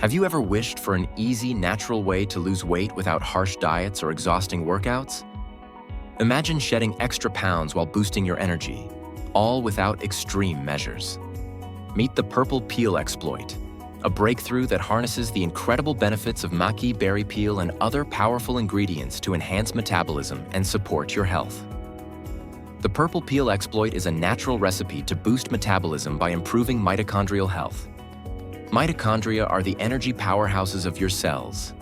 Have you ever wished for an easy, natural way to lose weight without harsh diets or exhausting workouts? Imagine shedding extra pounds while boosting your energy, all without extreme measures. Meet the purple peel exploit, a breakthrough that harnesses the incredible benefits of Maqui Berry peel and other powerful ingredients to enhance metabolism and support your health. The purple peel exploit is a natural recipe to boost metabolism by improving mitochondrial health. Mitochondria are the energy powerhouses of your cells,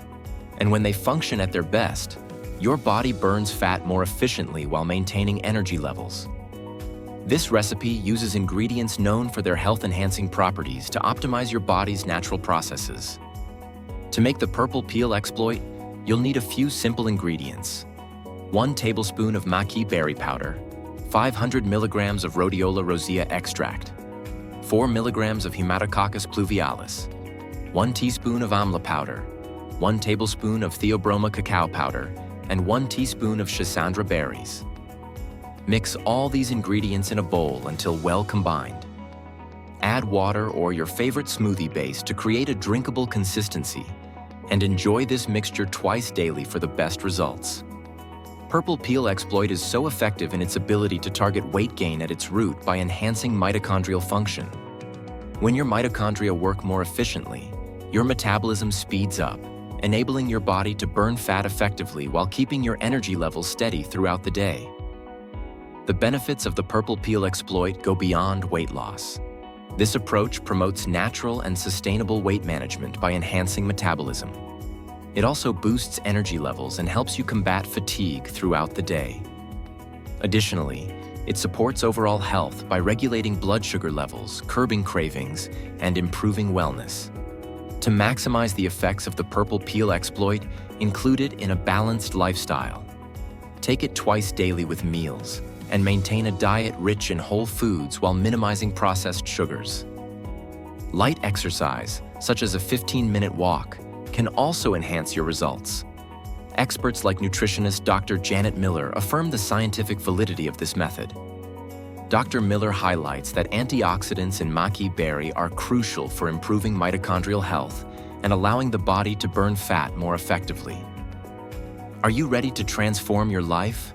and when they function at their best, your body burns fat more efficiently while maintaining energy levels. This recipe uses ingredients known for their health-enhancing properties to optimize your body's natural processes. To make the purple peel exploit, you'll need a few simple ingredients: 1 tablespoon of Maqui Berry powder, 500 milligrams of Rhodiola Rosea extract, 4 milligrams of Haematococcus Pluvialis, 1 teaspoon of Amla powder, 1 tablespoon of Theobroma Cacao powder, and 1 teaspoon of Schisandra berries. Mix all these ingredients in a bowl until well combined. Add water or your favorite smoothie base to create a drinkable consistency, and enjoy this mixture twice daily for the best results. Purple peel exploit is so effective in its ability to target weight gain at its root by enhancing mitochondrial function. When your mitochondria work more efficiently, your metabolism speeds up, enabling your body to burn fat effectively while keeping your energy levels steady throughout the day. The benefits of the purple peel exploit go beyond weight loss. This approach promotes natural and sustainable weight management by enhancing metabolism. It also boosts energy levels and helps you combat fatigue throughout the day. Additionally, it supports overall health by regulating blood sugar levels, curbing cravings, and improving wellness. To maximize the effects of the purple peel exploit, include it in a balanced lifestyle. Take it twice daily with meals, and maintain a diet rich in whole foods while minimizing processed sugars. Light exercise, such as a 15-minute walk, can also enhance your results. Experts like nutritionist Dr. Janet Miller affirm the scientific validity of this method. Dr. Miller highlights that antioxidants in Maqui Berry are crucial for improving mitochondrial health and allowing the body to burn fat more effectively. Are you ready to transform your life?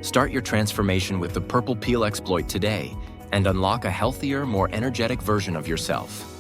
Start your transformation with the purple peel exploit today and unlock a healthier, more energetic version of yourself.